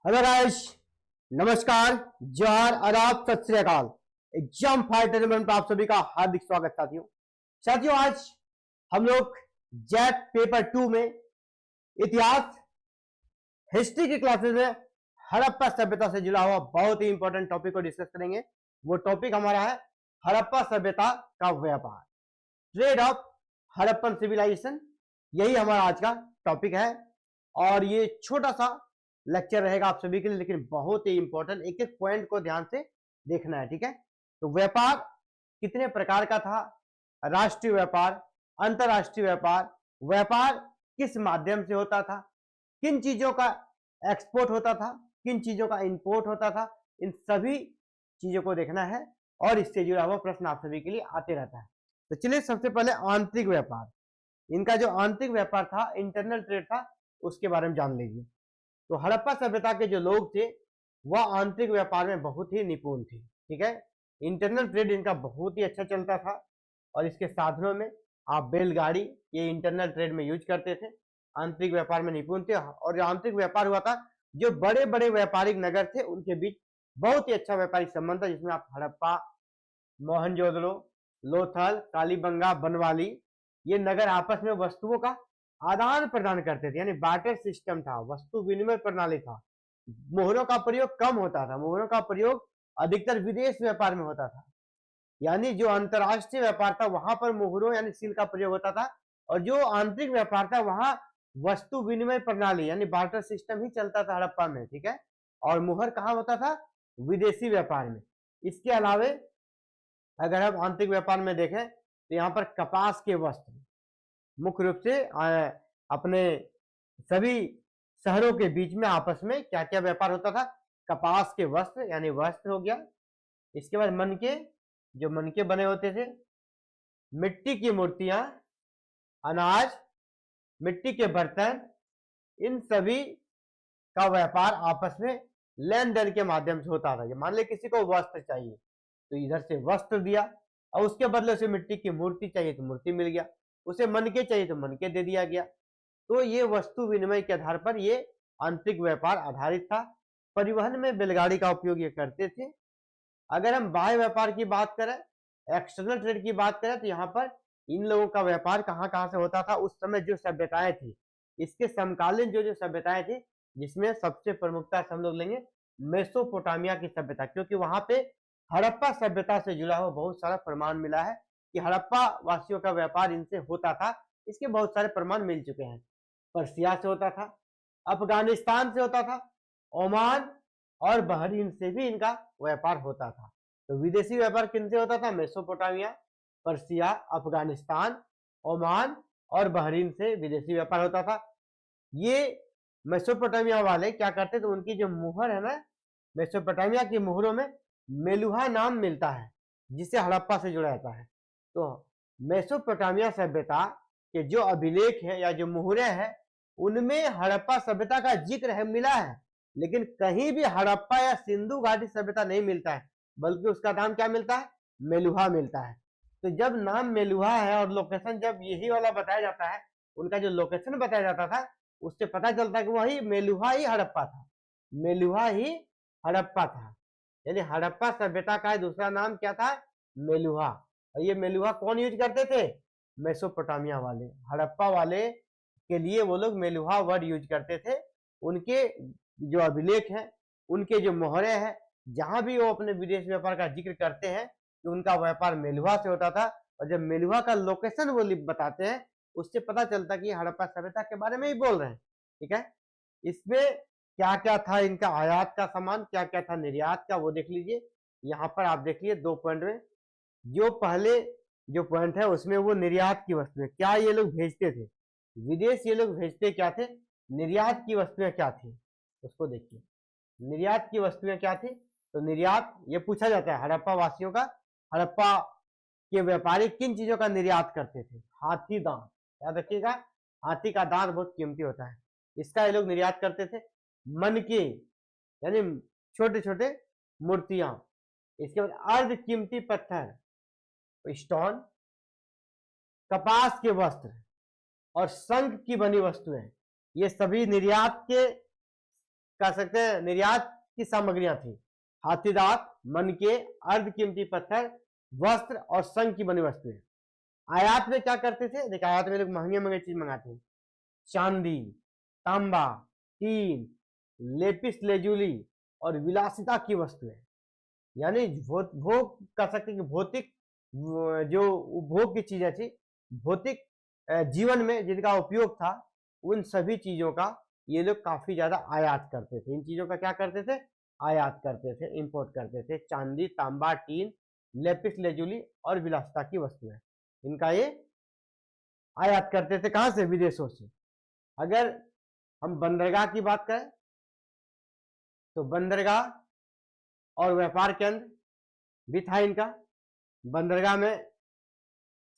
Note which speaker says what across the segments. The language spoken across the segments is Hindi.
Speaker 1: हेलो गाइस, नमस्कार, जोहार, आदाब, सत श्री अकाल। एग्जाम फाइटर में आप सभी का हार्दिक स्वागत। साथियों आज हम लोग जेट पेपर 2 में इतिहास हिस्ट्री की क्लासेस में हड़प्पा सभ्यता से जुड़ा हुआ बहुत ही इंपॉर्टेंट टॉपिक को डिस्कस करेंगे। वो टॉपिक हमारा है हड़प्पा सभ्यता का व्यापार, ट्रेड ऑफ हड़प्पन सिविलाइजेशन। यही हमारा आज का टॉपिक है और ये छोटा सा लेक्चर रहेगा आप सभी के लिए, लेकिन बहुत ही इंपॉर्टेंट। एक एक पॉइंट को ध्यान से देखना है, ठीक है। तो व्यापार कितने प्रकार का था, राष्ट्रीय व्यापार, अंतरराष्ट्रीय व्यापार, व्यापार किस माध्यम से होता था, किन चीजों का एक्सपोर्ट होता था, किन चीजों का इंपोर्ट होता था, इन सभी चीजों को देखना है और इससे जुड़ा हुआ प्रश्न आप सभी के लिए आते रहता है। तो चलिए सबसे पहले आंतरिक व्यापार, इनका जो आंतरिक व्यापार था, इंटरनल ट्रेड था, उसके बारे में जान लीजिए। तो हड़प्पा सभ्यता के जो लोग थे वह आंतरिक व्यापार में बहुत ही निपुण थे, ठीक है। इंटरनल ट्रेड इनका बहुत ही अच्छा चलता था और इसके साधनों में आप बैलगाड़ी ये इंटरनल ट्रेड में यूज करते थे, आंतरिक व्यापार में निपुण थे। और जो आंतरिक व्यापार हुआ था, जो बड़े बड़े व्यापारिक नगर थे उनके बीच बहुत ही अच्छा व्यापारिक संबंध था, जिसमें आप हड़प्पा, मोहनजोदड़ो, लोथल, कालीबंगा, बनवाली, ये नगर आपस में वस्तुओं का आदान प्रदान करते थे, यानी बार्टर सिस्टम था, वस्तु विनिमय प्रणाली था। मोहरों का प्रयोग कम होता था, मोहरों का प्रयोग अधिकतर विदेश व्यापार में होता था। यानी जो अंतरराष्ट्रीय व्यापार था वहां पर मोहरों यानी सील का प्रयोग होता था, और जो आंतरिक व्यापार था वहां वस्तु विनिमय प्रणाली यानी बार्टर सिस्टम ही चलता था हड़प्पा में, ठीक है। और मोहर कहाँ होता था? विदेशी व्यापार में। इसके अलावे अगर हम आंतरिक व्यापार में देखें तो यहाँ पर कपास के वस्त्र मुख्य रूप से अपने सभी शहरों के बीच में आपस में क्या क्या व्यापार होता था? कपास के वस्त्र यानी वस्त्र हो गया, इसके बाद मनके, जो मनके बने होते थे, मिट्टी की मूर्तियां, अनाज, मिट्टी के बर्तन, इन सभी का व्यापार आपस में लेन देन के माध्यम से होता था। मान ले किसी को वस्त्र चाहिए तो इधर से वस्त्र दिया और उसके बदले उसे मिट्टी की मूर्ति चाहिए तो मूर्ति मिल गया, उसे मनके चाहिए तो मनके दे दिया गया। तो ये वस्तु विनिमय के आधार पर ये आंतरिक व्यापार आधारित था। परिवहन में बैलगाड़ी का उपयोग ये करते थे। अगर हम बाह्य व्यापार की बात करें, एक्सटर्नल ट्रेड की बात करें, तो यहाँ पर इन लोगों का व्यापार कहाँ कहाँ से होता था? उस समय जो सभ्यताएं थी, इसके समकालीन जो जो सभ्यताएं थी, जिसमें सबसे प्रमुखता से हम लोग लेंगे मेसोपोटामिया की सभ्यता, क्योंकि वहां पे हड़प्पा सभ्यता से जुड़ा हुआ बहुत सारा प्रमाण मिला है कि हड़प्पा वासियों का व्यापार इनसे होता था। इसके बहुत सारे प्रमाण मिल चुके हैं। पर्सिया से होता था, अफगानिस्तान से होता था, ओमान और बहरीन से भी इनका व्यापार होता था। तो विदेशी व्यापार किनसे होता था? मेसोपोटामिया, पर्सिया, अफगानिस्तान, ओमान और बहरीन से विदेशी व्यापार होता था। ये मेसोपोटामिया वाले क्या करते थे? उनकी जो मुहर है ना, मेसोपोटामिया की मुहरों में मेलुहा नाम मिलता है, जिसे हड़प्पा से जुड़ा जाता है। तो मेसोपोटामिया सभ्यता के जो अभिलेख है या जो मुहरें हैं, उनमें हड़प्पा सभ्यता का जिक्र है, मिला है, लेकिन कहीं भी हड़प्पा या सिंधु घाटी सभ्यता नहीं मिलता है, बल्कि उसका नाम क्या मिलता है? मेलुहा मिलता है। तो जब नाम मेलुहा है और लोकेशन जब यही वाला बताया जाता है, उनका जो लोकेशन बताया जाता था, उससे पता चलता है कि वही मेलुहा ही हड़प्पा था, मेलुहा ही हड़प्पा था। यानी हड़प्पा सभ्यता का दूसरा नाम क्या था? मेलुहा। और ये मेलुहा कौन यूज करते थे? मेसोपोटामिया वाले। हड़प्पा वाले के लिए वो लोग मेलुहा वर्ड यूज करते थे। उनके जो अभिलेख हैं, उनके जो मोहरे हैं, जहां भी वो अपने विदेश व्यापार का जिक्र करते हैं कि उनका व्यापार मेलुहा से होता था, और जब मेलुहा का लोकेशन वो बताते हैं, उससे पता चलता कि हड़प्पा सभ्यता के बारे में ही बोल रहे हैं, ठीक है। इसमें क्या क्या था इनका आयात का सामान, क्या क्या था निर्यात का, वो देख लीजिए। यहाँ पर आप देखिए 2 पॉइंट में, जो पहले जो पॉइंट है उसमें वो निर्यात की वस्तुएं क्या ये लोग भेजते थे, विदेश ये लोग भेजते क्या थे, निर्यात की वस्तुएं क्या थी, उसको देखिए। निर्यात की वस्तुएं क्या थी? तो निर्यात ये पूछा जाता है हड़प्पा वासियों का, हड़प्पा के व्यापारी किन चीजों का निर्यात करते थे? हाथी दांत, याद रखिएगा, हाथी का दांत बहुत कीमती होता है, इसका ये लोग निर्यात करते थे। मनके यानी छोटे छोटे मूर्तियां, इसके बाद अर्ध कीमती पत्थर, स्टोन, कपास के वस्त्र और शंख की बनी वस्तुएं, ये सभी निर्यात के कह सकते हैं निर्यात की सामग्रियां थी। हाथी दांत, मनके, अर्ध कीमती पत्थर, वस्त्र और संग की बनी वस्तुएं। आयात में क्या करते थे? देखिए आयात में लोग महंगे महंगे चीज मंगाते हैं, चांदी, तांबा, टीन, लेपिस लेजुली और विलासिता की वस्तुएं। यानी भोग कह सकते हैं कि भौतिक जो उपभोग की चीजें थी, भौतिक जीवन में जिनका उपयोग था, उन सभी चीजों का ये लोग काफी ज्यादा आयात करते थे। इन चीजों का क्या करते थे? आयात करते थे, इंपोर्ट करते थे। चांदी, तांबा, टीन, लेपिस लेजुली और विलासिता की वस्तुएं, इनका ये आयात करते थे। कहां से? विदेशों से। अगर हम बंदरगाह की बात करें तो बंदरगाह और व्यापार केंद्र भी था इनका। बंदरगाह में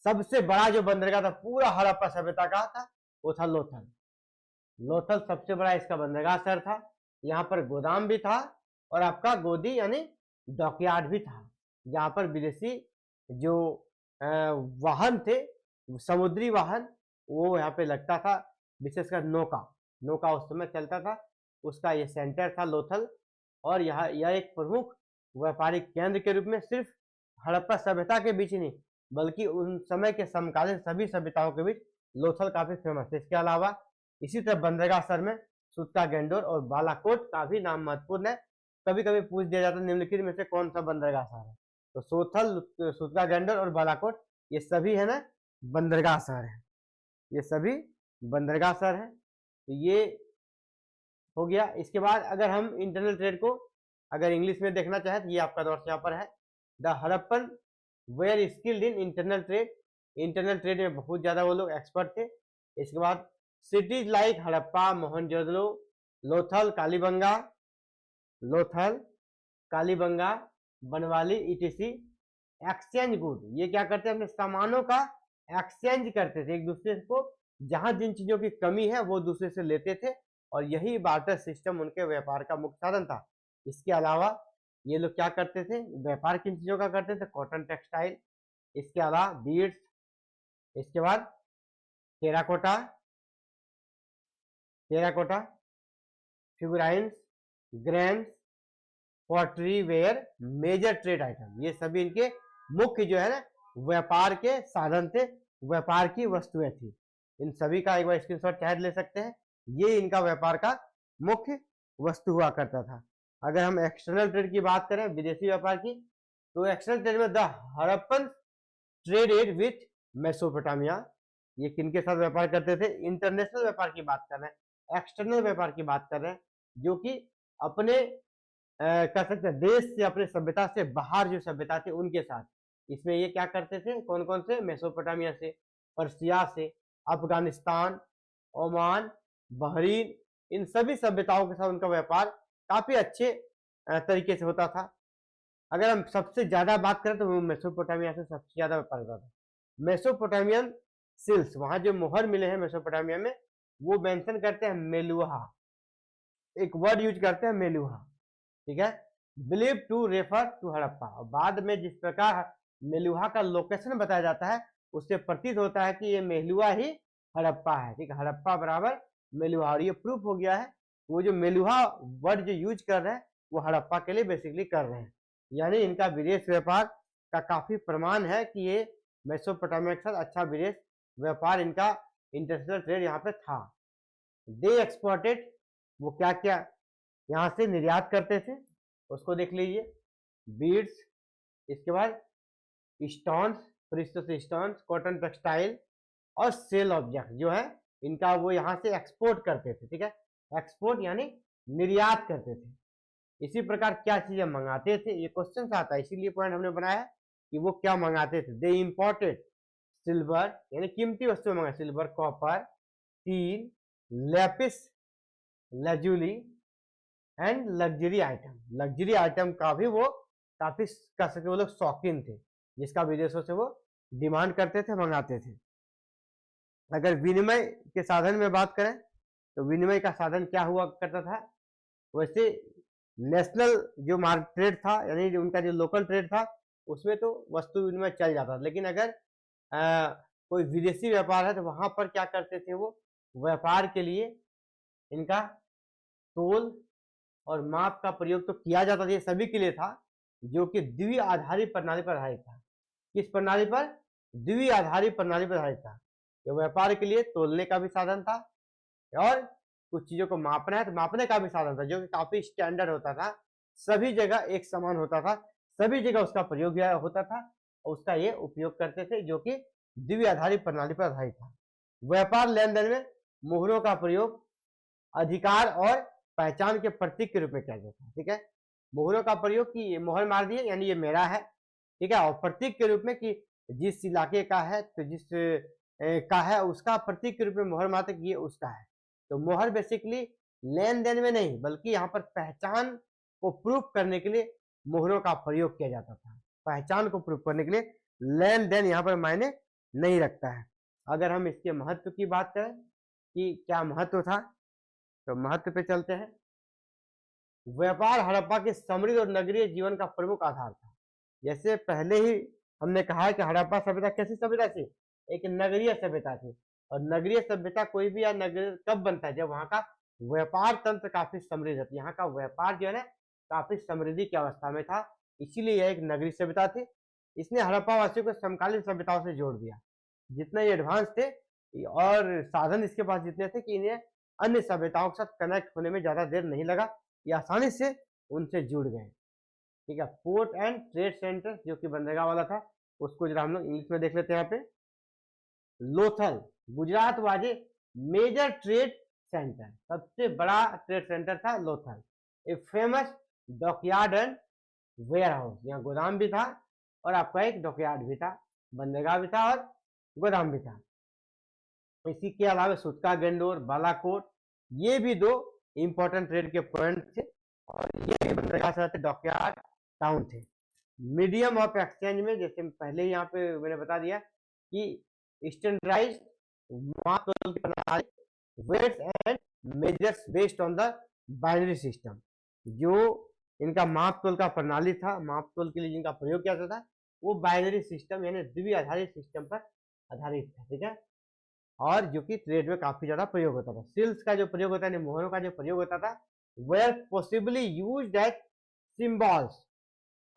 Speaker 1: सबसे बड़ा जो बंदरगाह था पूरा हड़प्पा सभ्यता का था, वो था लोथल। लोथल सबसे बड़ा इसका बंदरगाह शहर था। यहाँ पर गोदाम भी था और आपका गोदी यानी डॉकयार्ड भी था, जहाँ पर विदेशी जो वाहन थे, समुद्री वाहन, वो यहाँ पे लगता था। विशेषकर नौका उस समय चलता था, उसका ये सेंटर था लोथल। और यह एक प्रमुख व्यापारिक केंद्र के रूप में सिर्फ हड़प्पा सभ्यता के बीच ही नहीं, बल्कि उन समय के समकालीन सभी सभ्यताओं के बीच लोथल काफी फेमस है। इसके अलावा इसी तरह बंदरगाह शहर में सूत्रा गैंडोर और बालाकोट का भी नाम महत्वपूर्ण है। कभी कभी पूछ दिया जाता है निम्नलिखित में से कौन सा बंदरगाह शहर है, तो सोथल, सूत्रा गैंडोर और बालाकोट ये सभी है ना बंदरगाह शहर है। ये सभी बंदरगाह शहर है। तो ये हो गया। इसके बाद अगर हम इंटरनल ट्रेड को अगर इंग्लिश में देखना चाहे तो ये आपका नोट्स यहाँ पर है। The Harappan were skilled in internal trade. Internal trade में बहुत ज्यादा वो लोग एक्सपर्ट थे। इसके बाद cities like Harappa, Mohenjodaro, Lothal, Kalibangan, Banawali etc exchange good. ये क्या करते हैं? अपने सामानों का एक्सचेंज करते थे एक दूसरे को। जहां जिन चीजों की कमी है वो दूसरे से लेते थे, और यही बार्टर सिस्टम उनके व्यापार का मुख्य साधन था। इसके अलावा ये लोग क्या करते थे? व्यापार किन चीजों का करते थे? कॉटन टेक्सटाइल, इसके अलावा बीड्स, इसके बाद terracotta, figurines, grains, pottery ware, major trade item. ये सभी इनके मुख्य जो है ना व्यापार के साधन थे, व्यापार की वस्तुएं थी। इन सभी का एक बार स्क्रीनशॉट चाहे ले सकते हैं। ये इनका व्यापार का मुख्य वस्तु हुआ करता था। अगर हम एक्सटर्नल ट्रेड की बात करें, विदेशी व्यापार की, तो एक्सटर्नल ट्रेड में the Harappan traded with Mesopotamia. ये किनके साथ व्यापार करते थे? इंटरनेशनल व्यापार की बात कर रहे हैं, एक्सटर्नल व्यापार की बात कर रहे हैं, जो कि अपने कह सकते हैं देश से, अपने सभ्यता से बाहर जो सभ्यता थी उनके साथ। इसमें ये क्या करते थे? कौन कौन से? मेसोपोटामिया से, पर्सिया से, अफगानिस्तान, ओमान, बहरीन, इन सभी सभ्यताओं के साथ उनका व्यापार काफी अच्छे तरीके से होता था। अगर हम सबसे ज्यादा बात करें तो मेसोपोटामिया से सबसे ज्यादा व्यापार होता था। मेसोपोटामियन सिल्स, वहां जो मोहर मिले हैं मेसोपोटामिया में, वो मेंशन करते हैं मेलुहा, एक वर्ड यूज करते हैं मेलुहा, ठीक है, believe to refer to Harappa. और बाद में जिस प्रकार मेलुहा का लोकेशन बताया जाता है, उससे प्रतीत होता है कि ये मेलुहा ही हड़प्पा है, ठीक है, हड़प्पा बराबर मेलुहा। और ये प्रूफ हो गया है, वो जो मेलुहा वर्ड जो यूज कर रहे हैं वो हड़प्पा के लिए बेसिकली कर रहे हैं। यानी इनका विदेश व्यापार का काफी प्रमाण है कि ये मेसोपोटामिया के साथ अच्छा विदेश व्यापार, इनका इंटरनेशनल ट्रेड यहाँ पे था। दे एक्सपोर्टेड, वो क्या क्या यहाँ से निर्यात करते थे उसको देख लीजिए। बीड्स, इसके बाद stones, precious stones, cotton textile और सेल ऑब्जेक्ट जो है इनका वो यहाँ से एक्सपोर्ट करते थे, ठीक है, एक्सपोर्ट यानी निर्यात करते थे। इसी प्रकार क्या चीजें मंगाते थे, ये क्वेश्चन आता है, इसीलिए पॉइंट हमने बनाया है कि वो क्या मंगाते थे। दे इंपोर्टेड सिल्वर, यानी कीमती वस्तुएं मंगाए, silver, copper, tin, lapis lazuli and luxury item. Luxury item का भी वो काफी कह सकते वो लोग शौकीन थे, जिसका विदेशों से वो डिमांड करते थे, मंगाते थे। अगर विनिमय के साधन में बात करें तो विनिमय का साधन क्या हुआ करता था? वैसे नेशनल जो मार्केट ट्रेड था, यानी उनका जो लोकल ट्रेड था, उसमें तो वस्तु विनिमय चल जाता था। लेकिन अगर कोई विदेशी व्यापार है तो वहां पर क्या करते थे? वो व्यापार के लिए इनका तोल और माप का प्रयोग तो किया जाता था, ये सभी के लिए था जो कि द्वि आधारित प्रणाली पर आधारित था। किस प्रणाली पर? द्वि आधारित प्रणाली पर आधारित था। ये व्यापार के लिए तोलने का भी साधन था और कुछ चीजों को मापना है तो मापने का भी साधन था, जो कि काफी स्टैंडर्ड होता था, सभी जगह एक समान होता था, सभी जगह उसका प्रयोग होता था और उसका ये उपयोग करते थे, जो कि द्वि आधारित प्रणाली पर आधारित था। व्यापार लेन देन में मोहरों का प्रयोग अधिकार और पहचान के प्रतीक के रूप में किया जाता है। ठीक है, मोहरों का प्रयोग कि ये मोहर मार दिए यानी ये मेरा है, ठीक है, और प्रतीक के रूप में कि जिस इलाके का है तो जिस का है उसका प्रतीक के रूप में मोहर मारते कि ये उसका है। तो मोहर बेसिकली लेन देन में नहीं बल्कि यहाँ पर पहचान को प्रूफ करने के लिए मोहरों का प्रयोग किया जाता था। पहचान को प्रूफ करने के लिए लेन देन यहाँ पर मायने नहीं रखता है। अगर हम इसके महत्व की बात करें कि क्या महत्व था, तो महत्व पे चलते हैं। व्यापार हड़प्पा के समृद्ध और नगरीय जीवन का प्रमुख आधार था। जैसे पहले ही हमने कहा है कि हड़प्पा सभ्यता कैसी सभ्यता थी? एक नगरीय सभ्यता थी। और नगरीय सभ्यता कोई भी या नगर कब बनता है? जब वहां का व्यापार तंत्र काफी समृद्ध है। यहाँ का व्यापार जो है ना काफी समृद्धि की अवस्था में था, इसीलिए यह एक नगरीय सभ्यता थी। इसने हड़प्पा वासियों को समकालीन सभ्यताओं से जोड़ दिया। जितने एडवांस थे और साधन इसके पास जितने थे कि इन्हें अन्य सभ्यताओं के साथ कनेक्ट होने में ज्यादा देर नहीं लगा, ये आसानी से उनसे जुड़ गए। ठीक है, पोर्ट एंड ट्रेड सेंटर जो कि बंदरगाह वाला था, उसको जरा हम लोग इंग्लिश में देख लेते हैं। यहाँ पे Lothal Gujarat was a major trade centre, सबसे बड़ा ट्रेड सेंटर था Lothal. A famous dockyard and warehouse, यहाँ गोदाम भी था और आपका एक डॉकयार्ड भी था, बंदरगाह भी था और गोदाम भी था। इसी के अलावा सुटका गंडोर बालाकोट, ये भी दो इंपॉर्टेंट ट्रेड के पॉइंट थे और ये भी बंदरगाह से डॉकयार्ड टाउन थे। मीडियम ऑफ एक्सचेंज में जैसे पहले यहाँ पे मैंने बता दिया कि स्टैंडर्डाइज्ड प्रणाली, weights and measures based on the binary system, जो इनका माप तोल का प्रणाली था, माप तोल के लिए जिनका प्रयोग किया जाता था वो बाइनरी सिस्टम यानी द्वि आधारित सिस्टम पर आधारित था। ठीक है, और जो कि ट्रेड में काफी ज्यादा प्रयोग होता था। सिल्स का जो प्रयोग होता है, मोहरों का जो प्रयोग होता था, were possibly used as symbols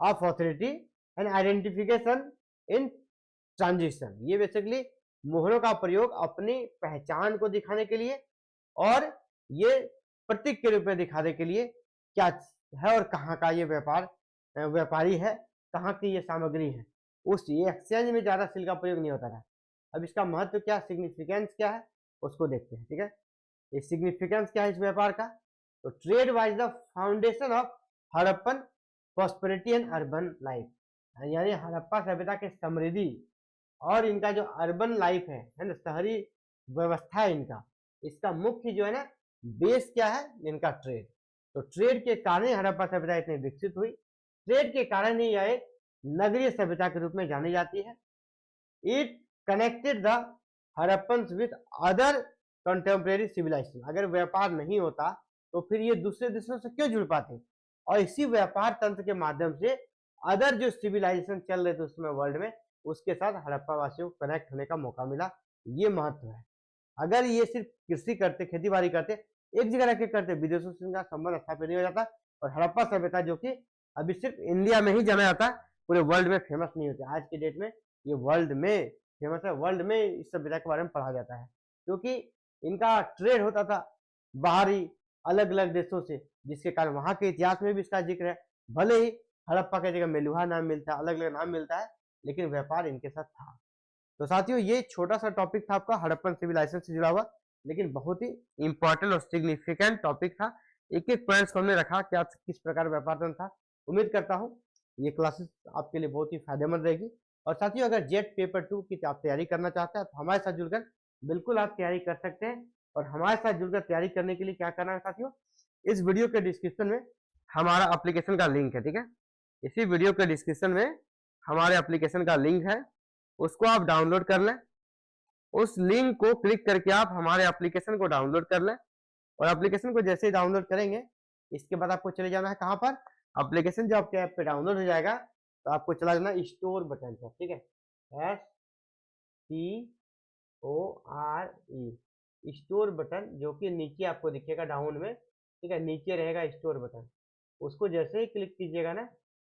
Speaker 1: of authority and identification in transition. ये बेसिकली मोहरों का प्रयोग अपनी पहचान को दिखाने के लिए और ये प्रतीक के रूप में दिखाने के लिए क्या है और कहाँ का ये व्यापारी है, कहाँ की ये सामग्री है, उस एक्सचेंज में ज्यादा सिल का प्रयोग नहीं होता था। अब इसका महत्व क्या, सिग्निफिकेंस क्या है उसको देखते हैं। ठीक है, ये सिग्निफिकेंस क्या है इस व्यापार का? तो trade was the foundation of Harappan prosperity and urban life, यानी हड़प्पा सभ्यता के समृद्धि और इनका जो अर्बन लाइफ है ना, शहरी व्यवस्था है इनका, इसका मुख्य जो है ना बेस क्या है? इनका ट्रेड। तो ट्रेड के कारण हड़प्पा सभ्यता इतनी विकसित हुई, ट्रेड के कारण ही यह एक नगरीय सभ्यता के रूप में जानी जाती है। It connected the Harappans with other contemporary civilisation. अगर व्यापार नहीं होता तो फिर ये दूसरे देशों से क्यों जुड़ पाते? और इसी व्यापार तंत्र के माध्यम से अदर जो सिविलाइजेशन चल रहे थे उसमें वर्ल्ड में, उसके साथ हड़प्पा वासियों को कनेक्ट होने का मौका मिला। ये महत्व है। अगर ये सिर्फ कृषि करते, खेती बाड़ी करते, एक जगह रह के करते, विदेशों से इनका संबंध स्थापित नहीं हो जाता और हड़प्पा सभ्यता जो कि अभी सिर्फ इंडिया में ही जाना जाता, पूरे वर्ल्ड में फेमस नहीं होता। आज की डेट में ये वर्ल्ड में फेमस है, वर्ल्ड में इस सभ्यता के बारे में पढ़ा जाता है क्योंकि इनका ट्रेड होता था बाहरी अलग अलग देशों से, जिसके कारण वहां के इतिहास में भी इसका जिक्र है। भले ही हड़प्पा की जगह मेलुहा नाम मिलता है, अलग अलग नाम मिलता है, लेकिन व्यापार इनके साथ था। तो साथियों ये छोटा सा टॉपिक था आपका हड़प्पन सिविलाइजेशन से जुड़ा हुआ, लेकिन बहुत ही इंपॉर्टेंट और सिग्निफिकेंट टॉपिक था। एक एक पॉइंट्स को हमने रखा कि आज किस प्रकार व्यापार तंत्र था। उम्मीद करता हूँ ये क्लासेस आपके लिए बहुत ही फायदेमंद रहेगी। और साथियों अगर जेट पेपर 2 की आप तैयारी करना चाहते हैं तो हमारे साथ जुड़कर बिल्कुल आप तैयारी कर सकते हैं। और हमारे साथ जुड़कर तैयारी करने के लिए क्या करना है साथियों, इस वीडियो के डिस्क्रिप्शन में हमारा एप्लीकेशन का लिंक है। ठीक है, इसी वीडियो के डिस्क्रिप्शन में हमारे एप्लीकेशन का लिंक है, उसको आप डाउनलोड कर लें। उस लिंक को क्लिक करके आप हमारे एप्लीकेशन को डाउनलोड कर लें और एप्लीकेशन को जैसे ही डाउनलोड करेंगे इसके बाद आपको चले जाना है कहाँ पर, एप्लीकेशन जब आपके ऐप पे डाउनलोड हो जाएगा तो आपको चला जाना स्टोर बटन पर। ठीक है, STORE, स्टोर बटन जो कि नीचे आपको दिखेगा डाउन में, ठीक है, नीचे रहेगा स्टोर बटन, उसको जैसे ही क्लिक कीजिएगा ना,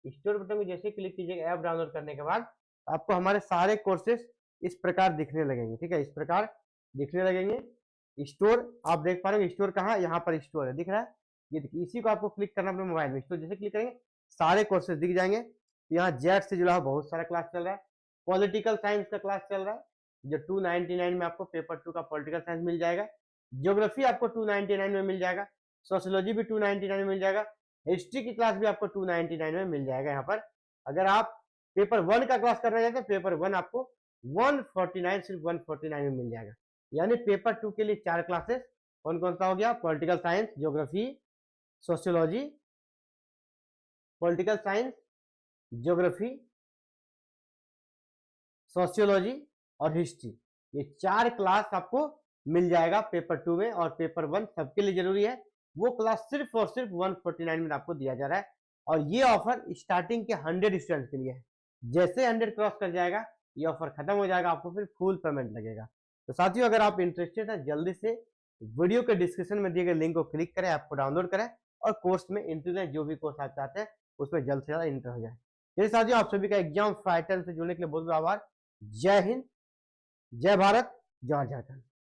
Speaker 1: स्टोर बटन को जैसे ही क्लिक कीजिएगा ऐप डाउनलोड करने के बाद आपको हमारे सारे कोर्सेज इस प्रकार दिखने लगेंगे। ठीक है, इस प्रकार दिखने लगेंगे। स्टोर आप देख पा रहे हैं, स्टोर कहाँ, यहाँ पर स्टोर है, दिख रहा है, ये देखिए, इसी को आपको क्लिक करना अपने मोबाइल में। स्टोर जैसे क्लिक करेंगे सारे कोर्सेज दिख जाएंगे। यहाँ जेट से जुड़ा बहुत सारा क्लास चल रहा है, पॉलिटिकल साइंस का क्लास चल रहा है जो 299 में आपको पेपर 2 का पॉलिटिकल साइंस मिल जाएगा। ज्योग्राफी आपको 299 में मिल जाएगा, सोशियोलॉजी भी 299 में मिल जाएगा, हिस्ट्री की क्लास भी आपको 299 में मिल जाएगा। यहाँ पर अगर आप पेपर 1 का क्लास करना चाहते हैं, पेपर 1 आपको 149 सिर्फ 149 में मिल जाएगा। यानी पेपर 2 के लिए 4 क्लासेस, कौन कौन सा हो गया, political science, geography, sociology, political science, geography, sociology और हिस्ट्री, ये 4 क्लास आपको मिल जाएगा पेपर 2 में। और पेपर 1 सबके लिए जरूरी है, वो क्लास सिर्फ और सिर्फ 149 में आपको दिया जा रहा है। और ये ऑफर स्टार्टिंग के 100 स्टूडेंट्स के लिए है। जैसे 100 क्रॉस कर जाएगा ये ऑफर खत्म हो जाएगा, आपको फिर फुल पेमेंट लगेगा। तो साथियों, अगर आप इंटरेस्टेड हैं जल्दी से वीडियो के डिस्क्रिप्शन में दिए गए लिंक को क्लिक करें, ऐप को डाउनलोड करें और कोर्स में एंट्री लें। जो भी कोर्स आप चाहते हैं उसमें जल्द से जल्द एंटर हो जाए। चलिए साथियों, आप सभी का एग्जाम फाइटर से जुड़ने के लिए बहुत बहुत आभार। जय हिंद, जय भारत, जय झारखंड।